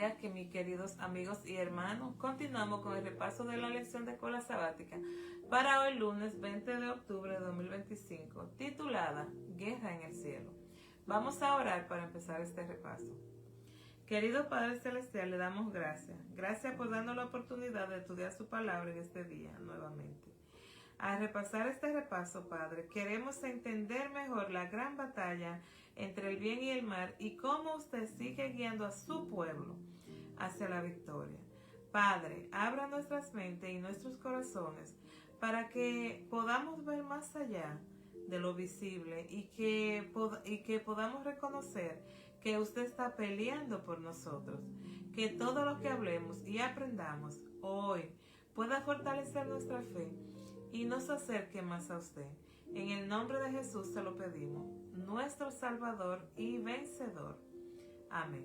días, que mis queridos amigos y hermanos. Continuamos con el repaso de la lección de escuela sabática para hoy lunes 20 de octubre de 2025, titulada Guerra en el cielo. Vamos a orar para empezar este repaso. Querido Padre Celestial, le damos gracias. Gracias por darnos la oportunidad de estudiar su palabra en este día nuevamente. Al repasar este repaso, Padre, queremos entender mejor la gran batalla entre el bien y el mal y cómo usted sigue guiando a su pueblo hacia la victoria. Padre, abra nuestras mentes y nuestros corazones para que podamos ver más allá de lo visible y que podamos reconocer que usted está peleando por nosotros. Que todo lo que hablemos y aprendamos hoy pueda fortalecer nuestra fe y nos acerque más a usted. En el nombre de Jesús se lo pedimos, nuestro Salvador y vencedor. Amén.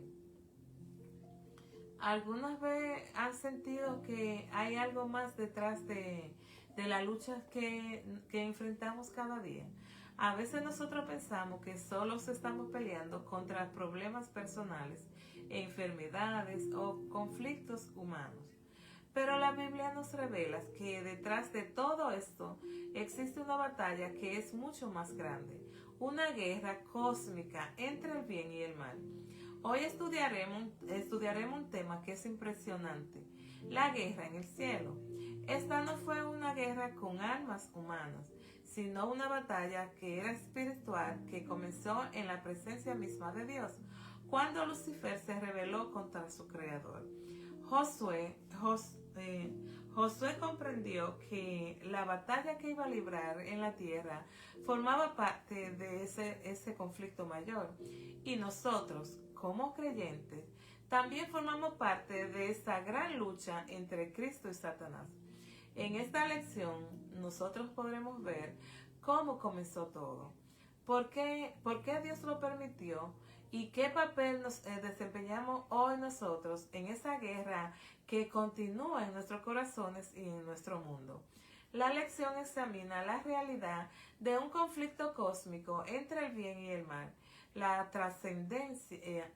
¿Algunas veces han sentido que hay algo más detrás de la lucha que enfrentamos cada día? A veces nosotros pensamos que solo estamos peleando contra problemas personales, enfermedades o conflictos humanos. Pero la Biblia nos revela que detrás de todo esto existe una batalla que es mucho más grande, una guerra cósmica entre el bien y el mal. Hoy estudiaremos un tema que es impresionante, la guerra en el cielo. Esta no fue una guerra con armas humanas, sino una batalla que era espiritual que comenzó en la presencia misma de Dios, cuando Lucifer se rebeló contra su creador. Josué comprendió que la batalla que iba a librar en la tierra formaba parte de ese conflicto mayor. Y nosotros, como creyentes, también formamos parte de esa gran lucha entre Cristo y Satanás. En esta lección nosotros podremos ver cómo comenzó todo, por qué Dios lo permitió y qué papel nos desempeñamos hoy nosotros en esa guerra que continúa en nuestros corazones y en nuestro mundo. La lección examina la realidad de un conflicto cósmico entre el bien y el mal, la trascendencia,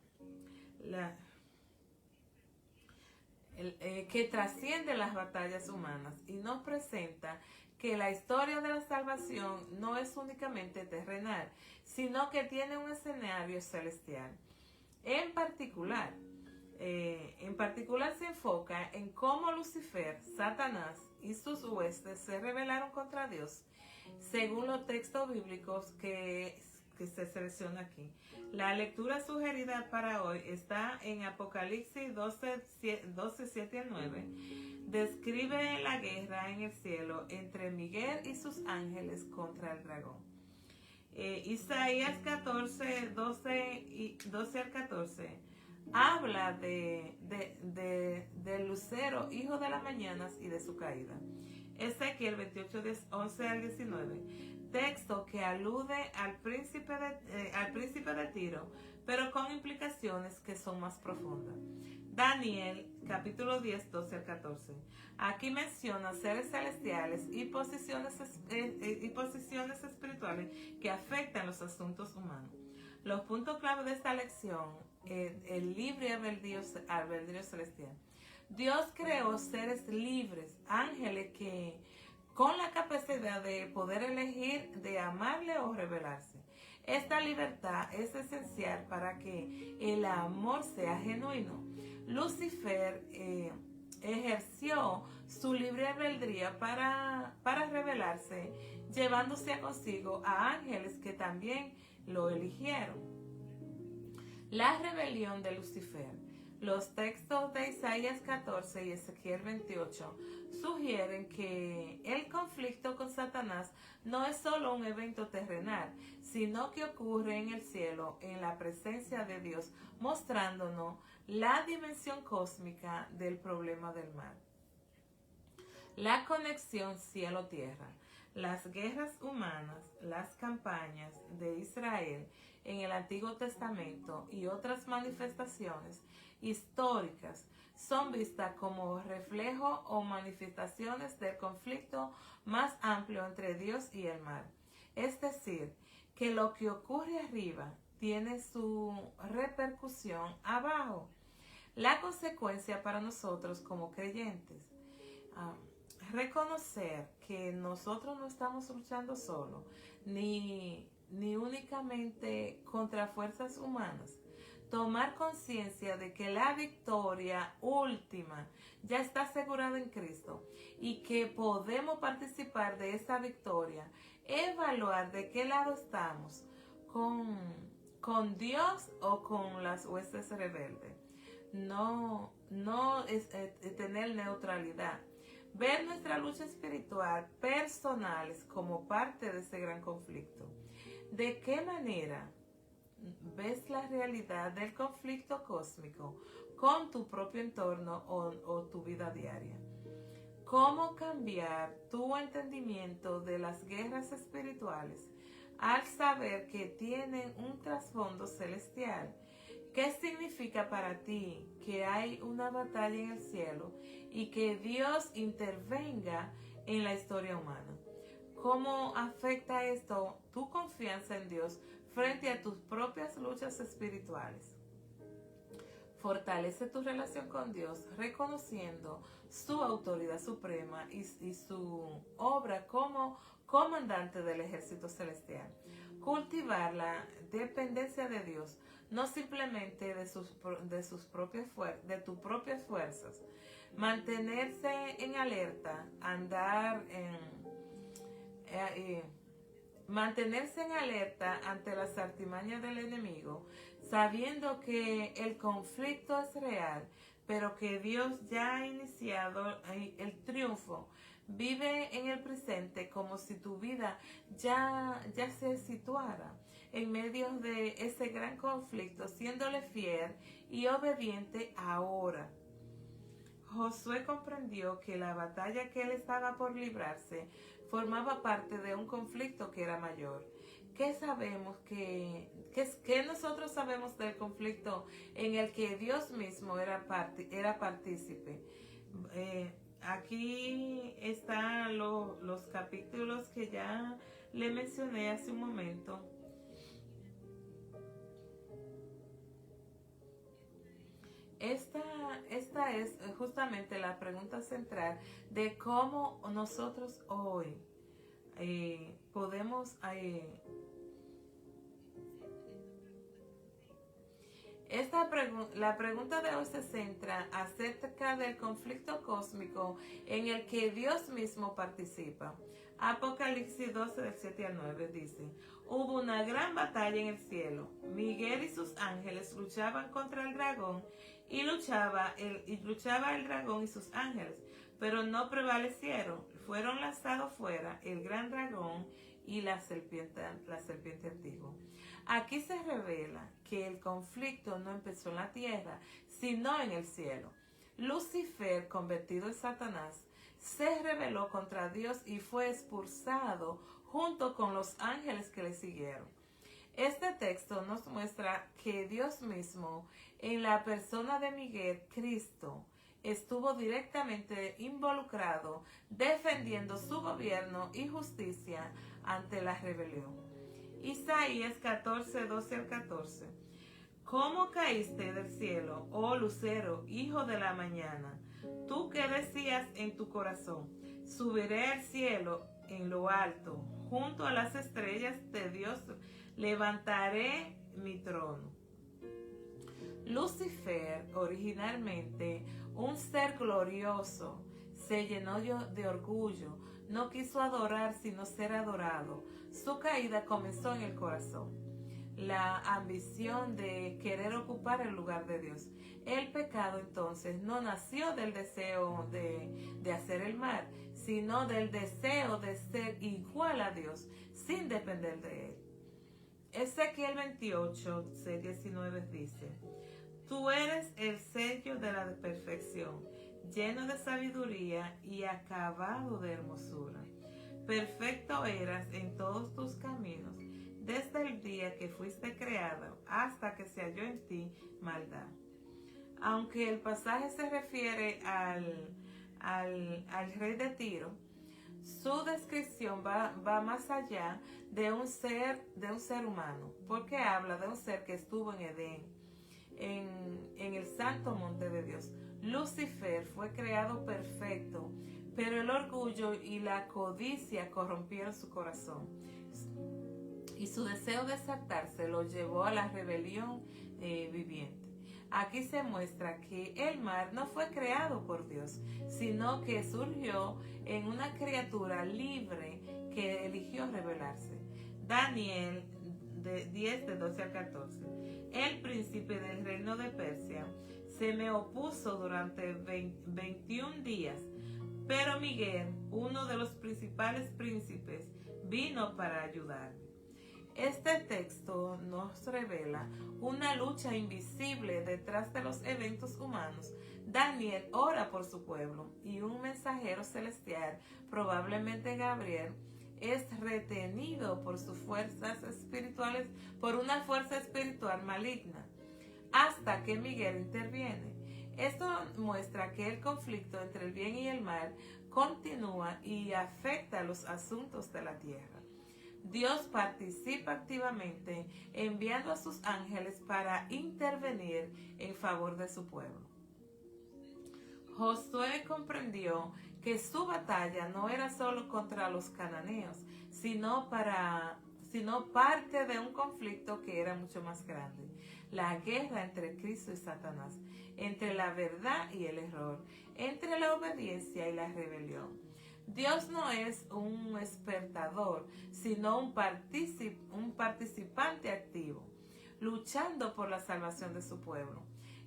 que trasciende las batallas humanas y nos presenta que la historia de la salvación no es únicamente terrenal, sino que tiene un escenario celestial. En particular se enfoca en cómo Lucifer, Satanás y sus huestes se rebelaron contra Dios, según los textos bíblicos que se selecciona aquí. La lectura sugerida para hoy está en Apocalipsis 12, 7 al 9. Describe la guerra en el cielo entre Miguel y sus ángeles contra el dragón. Isaías 14, 12 al 14 habla del lucero, hijo de las mañanas, y de su caída. Ezequiel 28, 11 al 19, texto que alude al príncipe de Tiro, pero con implicaciones que son más profundas. Daniel capítulo 10, 12 al 14. Aquí menciona seres celestiales y posiciones espirituales que afectan los asuntos humanos. Los puntos clave de esta lección: el libre albedrío celestial. Dios creó seres libres, ángeles que con la capacidad de poder elegir de amarle o rebelarse. Esta libertad es esencial para que el amor sea genuino. Lucifer ejerció su libre albedrío para rebelarse, llevándose consigo a ángeles que también lo eligieron. La rebelión de Lucifer. Los textos de Isaías 14 y Ezequiel 28 sugieren que el conflicto con Satanás no es solo un evento terrenal, sino que ocurre en el cielo, en la presencia de Dios, mostrándonos la dimensión cósmica del problema del mal. La conexión cielo-tierra. Las guerras humanas, las campañas de Israel en el Antiguo Testamento y otras manifestaciones históricas son vistas como reflejo o manifestaciones del conflicto más amplio entre Dios y el mal. Es decir, que lo que ocurre arriba tiene su repercusión abajo. La consecuencia para nosotros como creyentes, ah, reconocer que nosotros no estamos luchando solo, ni únicamente contra fuerzas humanas. Tomar conciencia de que la victoria última ya está asegurada en Cristo y que podemos participar de esa victoria. Evaluar de qué lado estamos, con, con Dios o con las huestes rebeldes. No es tener neutralidad. Ver nuestra lucha espiritual personales como parte de ese gran conflicto. ¿De qué manera ves la realidad del conflicto cósmico con tu propio entorno o tu vida diaria? ¿Cómo cambiar tu entendimiento de las guerras espirituales al saber que tienen un trasfondo celestial? ¿Qué significa para ti que hay una batalla en el cielo y que Dios intervenga en la historia humana? ¿Cómo afecta esto tu confianza en Dios frente a tus propias luchas espirituales? Fortalece tu relación con Dios reconociendo su autoridad suprema y su obra como comandante del ejército celestial. Cultivar la dependencia de Dios, no simplemente de tus propias fuerzas. Mantenerse en alerta, mantenerse en alerta ante las artimañas del enemigo, sabiendo que el conflicto es real, pero que Dios ya ha iniciado el triunfo. Vive en el presente como si tu vida ya se situara en medio de ese gran conflicto, siéndole fiel y obediente ahora. Josué comprendió que la batalla que él estaba por librarse formaba parte de un conflicto que era mayor. ¿Qué sabemos ¿Qué nosotros sabemos del conflicto en el que Dios mismo era partícipe? Aquí están los capítulos que ya le mencioné hace un momento. Esta es justamente la pregunta central de cómo nosotros hoy podemos... la pregunta de hoy se centra acerca del conflicto cósmico en el que Dios mismo participa. Apocalipsis 12, del 7 al 9 dice: hubo una gran batalla en el cielo. Miguel y sus ángeles luchaban contra el dragón y luchaba el dragón y sus ángeles, pero no prevalecieron. Fueron lanzados fuera el gran dragón y la serpiente antigua. Aquí se revela que el conflicto no empezó en la tierra, sino en el cielo. Lucifer, convertido en Satanás, se rebeló contra Dios y fue expulsado junto con los ángeles que le siguieron. Este texto nos muestra que Dios mismo, en la persona de Miguel, Cristo, estuvo directamente involucrado defendiendo su gobierno y justicia ante la rebelión. Isaías 14, 12 al 14. ¿Cómo caíste del cielo, oh lucero, hijo de la mañana? Tú que decías en tu corazón: subiré al cielo en lo alto, junto a las estrellas de Dios levantaré mi trono. Lucifer, originalmente un ser glorioso, se llenó de orgullo, no quiso adorar sino ser adorado. Su caída comenzó en el corazón. La ambición de querer ocupar el lugar de Dios. El pecado entonces no nació del deseo de hacer el mal, sino del deseo de ser igual a Dios, sin depender de Él. Ezequiel 28, 19 dice: tú eres el sello de la perfección, lleno de sabiduría y acabado de hermosura. Perfecto eras en todos tus caminos, desde el día que fuiste creado hasta que se halló en ti maldad. Aunque el pasaje se refiere al rey de Tiro, su descripción va más allá de un ser humano, porque habla de un ser que estuvo en Edén. en el santo monte de Dios. Lucifer fue creado perfecto, pero el orgullo y la codicia corrompieron su corazón, y su deseo de exaltarse lo llevó a la rebelión viviente. Aquí se muestra que el mal no fue creado por Dios, sino que surgió en una criatura libre que eligió rebelarse. Daniel 10, de 12 al 14. El príncipe del reino de Persia se me opuso durante 21 días, pero Miguel, uno de los principales príncipes, vino para ayudarme. Este texto nos revela una lucha invisible detrás de los eventos humanos. Daniel ora por su pueblo y un mensajero celestial, probablemente Gabriel, es retenido por sus fuerzas espirituales, por una fuerza espiritual maligna, hasta que Miguel interviene. Esto muestra que el conflicto entre el bien y el mal continúa y afecta los asuntos de la tierra. Dios participa activamente enviando a sus ángeles para intervenir en favor de su pueblo. Josué comprendió que su batalla no era solo contra los cananeos, sino parte de un conflicto que era mucho más grande: la guerra entre Cristo y Satanás, entre la verdad y el error, entre la obediencia y la rebelión. Dios no es un espectador, sino un participante activo, luchando por la salvación de su pueblo.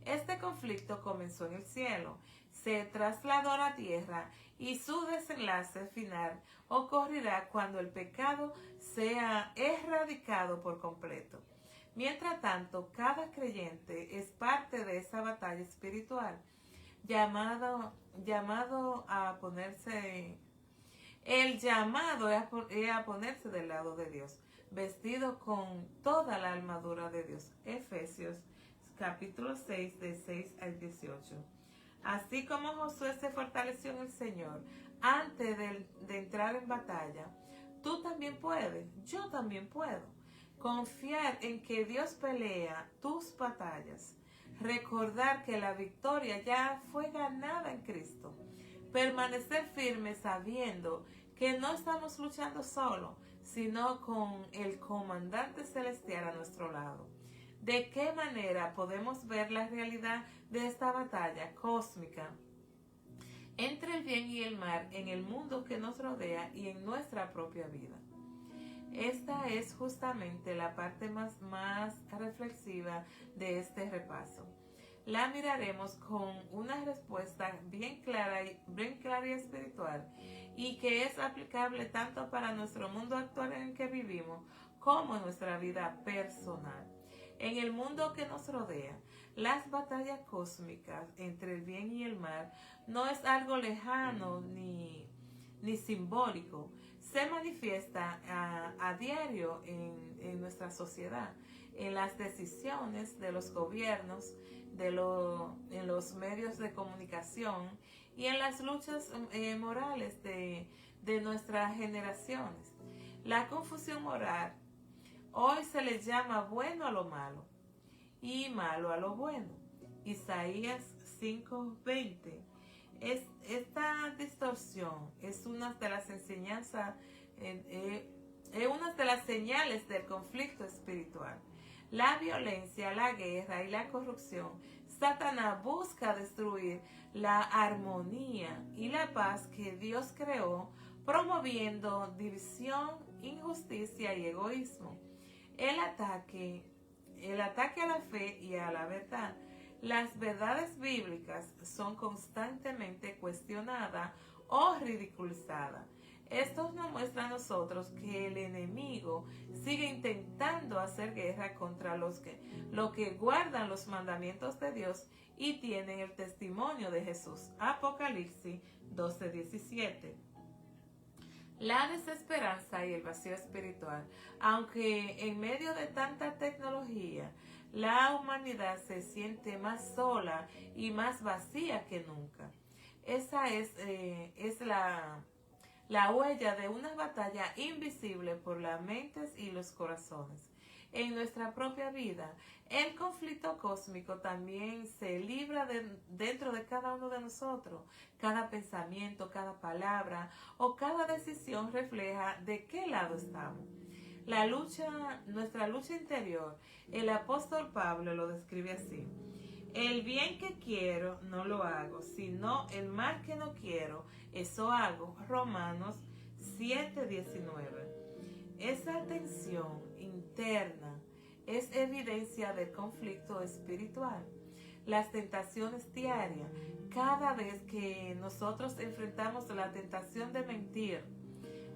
Este conflicto comenzó en el cielo, se trasladó a la tierra y su desenlace final ocurrirá cuando el pecado sea erradicado por completo. Mientras tanto, cada creyente es parte de esa batalla espiritual, llamado a ponerse... El llamado es a ponerse del lado de Dios, vestido con toda la armadura de Dios. Efesios capítulo 6, de 6 al 18. Así como Josué se fortaleció en el Señor antes de entrar en batalla, tú también puedes, yo también puedo, confiar en que Dios pelea tus batallas, recordar que la victoria ya fue ganada en Cristo, permanecer firmes sabiendo que no estamos luchando solo, sino con el comandante celestial a nuestro lado. ¿De qué manera podemos ver la realidad de esta batalla cósmica entre el bien y el mal en el mundo que nos rodea y en nuestra propia vida? Esta es justamente la parte más reflexiva de este repaso. La miraremos con una respuesta bien clara y espiritual, y que es aplicable tanto para nuestro mundo actual en el que vivimos como en nuestra vida personal. En el mundo que nos rodea, las batallas cósmicas entre el bien y el mal no es algo lejano ni simbólico. Se manifiesta a diario en nuestra sociedad, en las decisiones de los gobiernos, en los medios de comunicación y en las luchas morales de nuestras generaciones. La confusión moral hoy se le llama bueno a lo malo y malo a lo bueno. Isaías 5:20. Esta distorsión es una de las enseñanzas, es una de las señales del conflicto espiritual. La violencia, la guerra y la corrupción. Satanás busca destruir la armonía y la paz que Dios creó, promoviendo división, injusticia y egoísmo. El ataque a la fe y a la verdad. Las verdades bíblicas son constantemente cuestionadas o ridiculizadas. Esto nos muestra a nosotros que el enemigo sigue intentando hacer guerra contra los que guardan los mandamientos de Dios y tienen el testimonio de Jesús. Apocalipsis 12:17. La desesperanza y el vacío espiritual. Aunque en medio de tanta tecnología, la humanidad se siente más sola y más vacía que nunca. Esa es la huella de una batalla invisible por las mentes y los corazones. en nuestra propia vida, el conflicto cósmico también se libra dentro de cada uno de nosotros. Cada pensamiento, cada palabra o cada decisión refleja de qué lado estamos. Nuestra lucha interior, el apóstol Pablo lo describe así: el bien que quiero no lo hago, sino el mal que no quiero, eso hago. Romanos 7:19. Esa tensión interna es evidencia del conflicto espiritual. Las tentaciones diarias, cada vez que nosotros enfrentamos la tentación de mentir,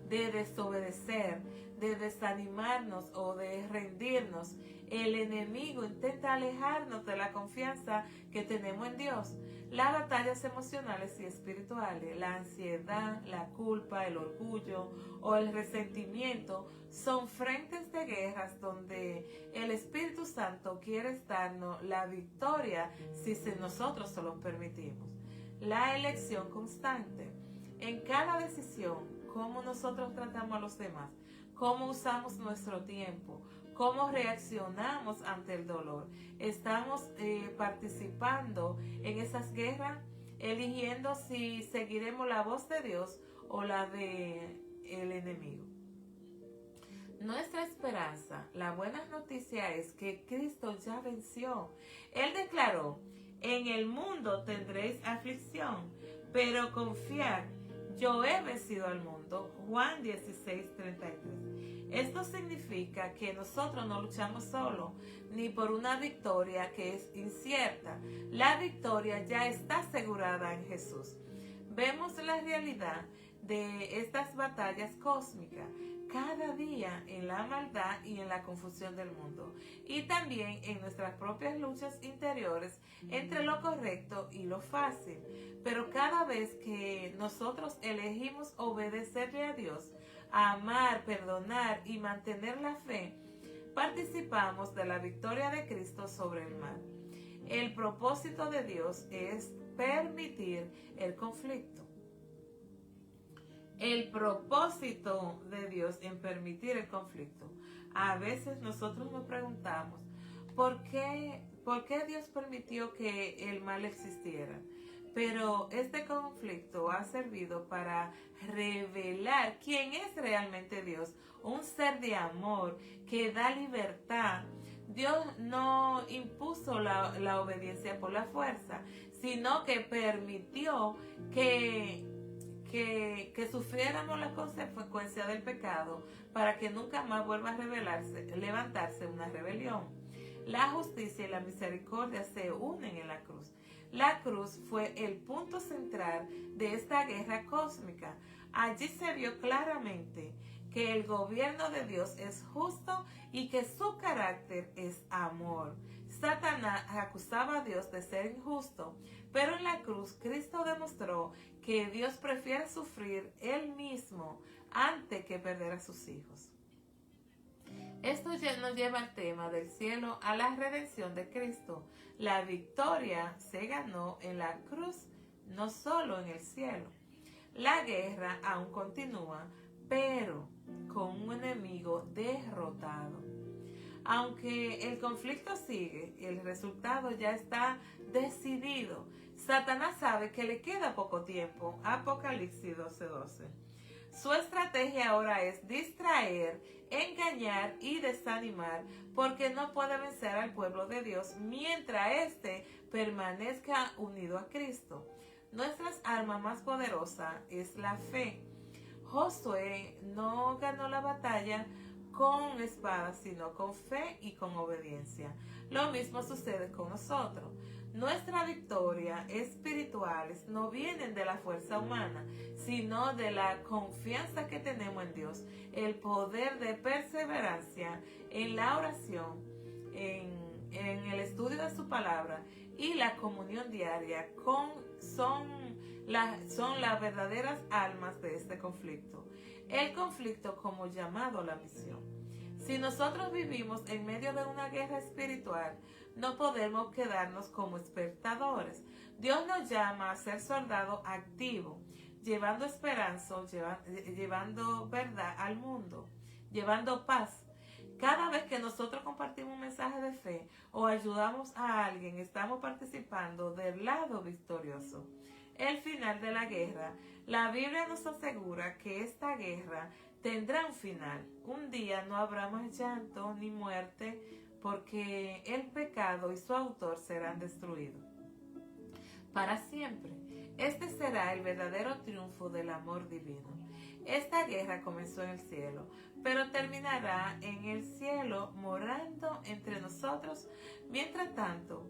de desobedecer, de desanimarnos o de rendirnos, el enemigo intenta alejarnos de la confianza que tenemos en Dios. Las batallas emocionales y espirituales, la ansiedad, la culpa, el orgullo o el resentimiento son frentes de guerras donde el Espíritu Santo quiere darnos la victoria si nosotros se lo permitimos. La elección constante. En cada decisión, cómo nosotros tratamos a los demás, cómo usamos nuestro tiempo, cómo reaccionamos ante el dolor. Estamos participando en esas guerras, eligiendo si seguiremos la voz de Dios o la del enemigo. Nuestra esperanza, la buena noticia es que Cristo ya venció. Él declaró: en el mundo tendréis aflicción, pero confiad, yo he vencido al mundo. Juan 16:33. Esto significa que nosotros no luchamos solo, ni por una victoria que es incierta. La victoria ya está asegurada en Jesús. Vemos la realidad de estas batallas cósmicas cada día en la maldad y en la confusión del mundo, y también en nuestras propias luchas interiores entre lo correcto y lo fácil. Pero cada vez que nosotros elegimos obedecerle a Dios, amar, perdonar y mantener la fe, participamos de la victoria de Cristo sobre el mal. El propósito de Dios es permitir el conflicto. El propósito de Dios en permitir el conflicto. A veces nosotros nos preguntamos, ¿por qué Dios permitió que el mal existiera? Pero este conflicto ha servido para revelar quién es realmente Dios, un ser de amor que da libertad. Dios no impuso la obediencia por la fuerza, sino que permitió que sufriéramos las consecuencias del pecado para que nunca más vuelva a levantarse una rebelión. La justicia y la misericordia se unen en la cruz. La cruz fue el punto central de esta guerra cósmica. Allí se vio claramente que el gobierno de Dios es justo y que su carácter es amor. Satanás acusaba a Dios de ser injusto, pero en la cruz Cristo demostró que Dios prefiere sufrir Él mismo antes que perder a sus hijos. Esto ya nos lleva al tema del cielo, a la redención de Cristo. La victoria se ganó en la cruz, no solo en el cielo. La guerra aún continúa, pero con un enemigo derrotado. Aunque el conflicto sigue, el resultado ya está decidido. Satanás sabe que le queda poco tiempo. Apocalipsis 12:12. Su estrategia ahora es distraer, engañar y desanimar, porque no puede vencer al pueblo de Dios mientras éste permanezca unido a Cristo. Nuestras armas más poderosas es la fe. Josué no ganó la batalla con espadas, sino con fe y con obediencia. Lo mismo sucede con nosotros. Nuestra victoria espirituales no vienen de la fuerza humana, sino de la confianza que tenemos en Dios, el poder de perseverancia en la oración, en el estudio de su palabra y la comunión diaria son las verdaderas almas de este conflicto. El conflicto como llamado a la misión. Si nosotros vivimos en medio de una guerra espiritual, no podemos quedarnos como espectadores. Dios nos llama a ser soldados activos, llevando esperanza, llevando verdad al mundo, llevando paz. Cada vez que nosotros compartimos un mensaje de fe o ayudamos a alguien, estamos participando del lado victorioso. El final de la guerra. La Biblia nos asegura que esta guerra tendrá un final. Un día no habrá más llanto ni muerte, porque el pecado y su autor serán destruidos para siempre. Este será el verdadero triunfo del amor divino. Esta guerra comenzó en el cielo, pero terminará en el cielo morando entre nosotros. Mientras tanto,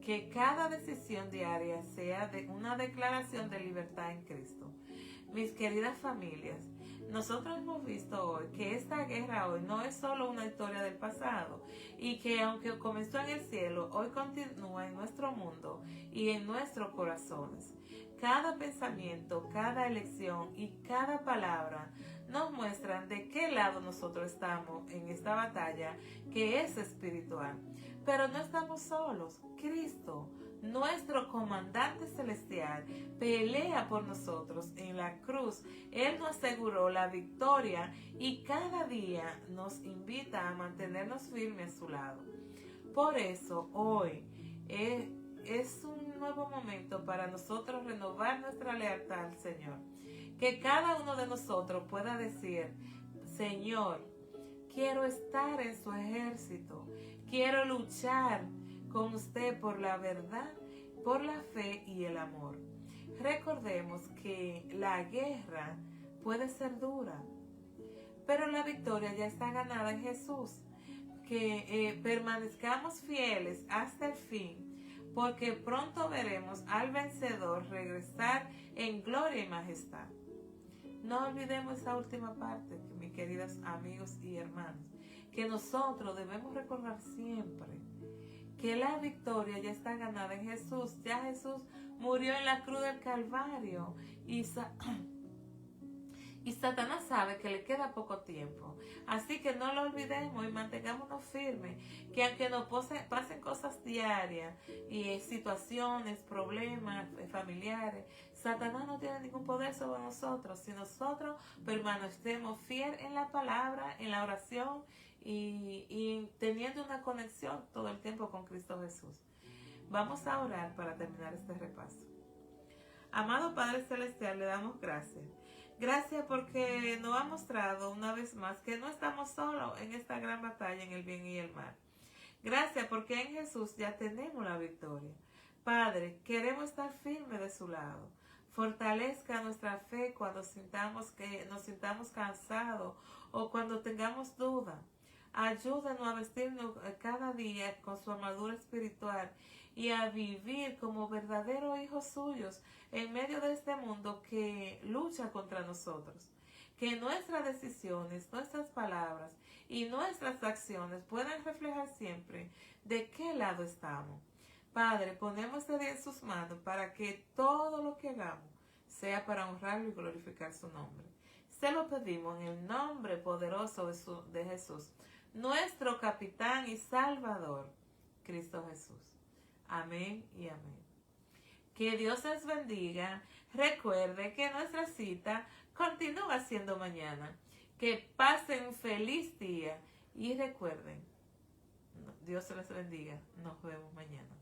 que cada decisión diaria sea una declaración de libertad en Cristo. Mis queridas familias, nosotros hemos visto hoy que esta guerra hoy no es solo una historia del pasado y que aunque comenzó en el cielo, hoy continúa en nuestro mundo y en nuestros corazones. Cada pensamiento, cada elección y cada palabra nos muestran de qué lado nosotros estamos en esta batalla que es espiritual. Pero no estamos solos. Cristo, nuestro comandante celestial, pelea por nosotros en la cruz. Él nos aseguró la victoria y cada día nos invita a mantenernos firmes a su lado. Por eso hoy es un nuevo momento para nosotros renovar nuestra lealtad al Señor. Que cada uno de nosotros pueda decir: Señor, quiero estar en su ejército. Quiero luchar con usted por la verdad, por la fe y el amor. Recordemos que la guerra puede ser dura, pero la victoria ya está ganada en Jesús. Que permanezcamos fieles hasta el fin, porque pronto veremos al vencedor regresar en gloria y majestad. No olvidemos esa última parte, mis queridos amigos y hermanos, que nosotros debemos recordar siempre que la victoria ya está ganada en Jesús. Ya Jesús murió en la cruz del Calvario y Satanás sabe que le queda poco tiempo. Así que no lo olvidemos y mantengámonos firmes, que aunque nos pasen cosas diarias y situaciones, problemas familiares, Satanás no tiene ningún poder sobre nosotros. Si nosotros permanecemos fieles en la palabra, en la oración y teniendo una conexión todo el tiempo con Cristo Jesús. Vamos a orar para terminar este repaso. Amado Padre Celestial, le damos gracias. Gracias porque nos ha mostrado una vez más que no estamos solos en esta gran batalla en el bien y el mal. Gracias porque en Jesús ya tenemos la victoria. Padre, queremos estar firmes de su lado. Fortalezca nuestra fe cuando nos sintamos cansados o cuando tengamos dudas. Ayúdanos a vestirnos cada día con su armadura espiritual y a vivir como verdaderos hijos suyos en medio de este mundo que lucha contra nosotros. Que nuestras decisiones, nuestras palabras y nuestras acciones puedan reflejar siempre de qué lado estamos. Padre, ponemos este día en sus manos para que todo lo que hagamos sea para honrarlo y glorificar su nombre. Se lo pedimos en el nombre poderoso de Jesús, nuestro capitán y salvador, Cristo Jesús. Amén y amén. Que Dios les bendiga. Recuerde que nuestra cita continúa siendo mañana. Que pasen un feliz día y recuerden, Dios les bendiga. Nos vemos mañana.